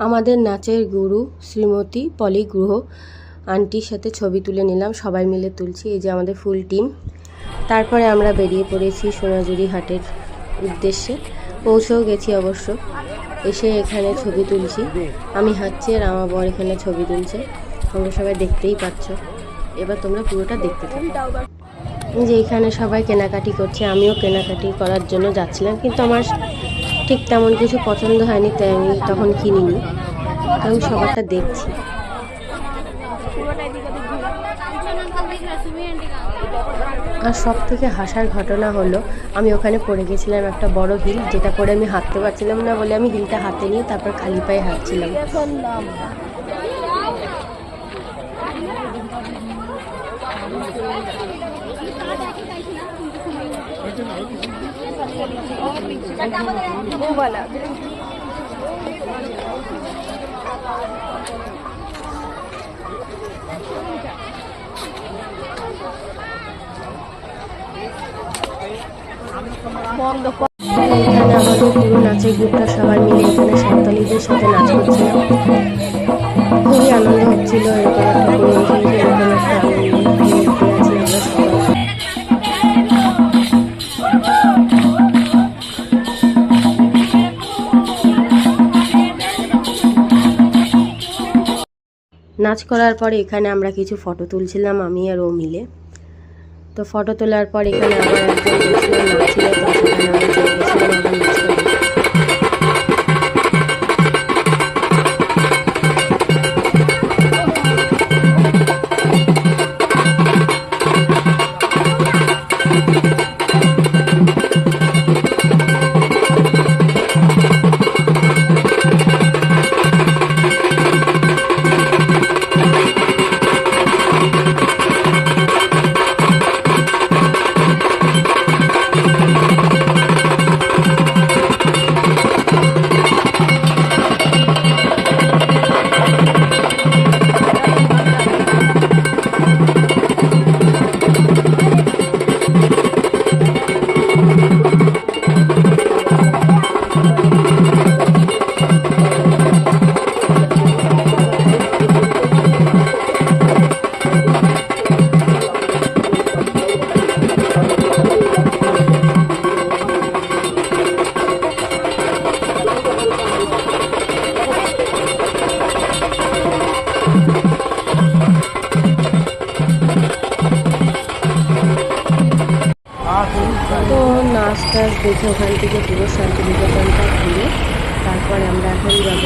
আমাদের নাচের গুরু শ্রীমতী পলি গুহ আন্টির সাথে ছবি তুলে নিলাম, সবাই মিলে তুলছি। এই যে আমাদের ফুল টিম। তারপরে আমরা বেরিয়ে পড়েছি সোনাঝুরি হাটের উদ্দেশ্যে। পৌঁছেও গেছি অবশ্য। এসে এখানে ছবি তুলছি, আমি হাঁটছি আর আমার বর এখানে ছবি তুলছে। তোমরা সবাই দেখতেই পাচ্ছ। এবার তোমরা পুরোটা দেখতে থাকো। যে এখানে সবাই কেনাকাটি করছে, আমিও কেনাকাটি করার জন্য যাচ্ছিলাম, কিন্তু আমার ঠিক তেমন কিছু পছন্দ হয়নি, তাই আমি তখন কিনিনি। আমি সবারটা দেখছি। আর সব থেকে হাসার ঘটনা হলো, আমি ওখানে পড়ে গেছিলাম একটা বড় হিল, যেটা পরে আমি হাঁটতে পারছিলাম না বলে আমি হিলটা হাতে নিয়ে তারপর খালি পায়ে হাঁটছিলাম। এখানে আমাদের পুরো নাচের গ্রুপটা সবাই মিলে এখানে সাঁওতালিদের সাথে নাচ করছিল। খুবই আনন্দ হচ্ছিল। এরকম একটা পরিবেশে এরকম একটা আছি আমরা সবাই। নাচ করার পরে এখানে আমরা কিছু ফটো তুলছিলাম, আমি আর ও মিলে। তো ফটো তোলার পর এখানে আবার একজন গেছিলাম নাচছিল, তো সেখানে আমরা চলে গেছিলাম আবার নাচ করতে। তো নাচ টাচ দেখে ওখান থেকে পুরো শান্তিনিকেতনটা ঘুরে তারপরে আমরা এখন যাব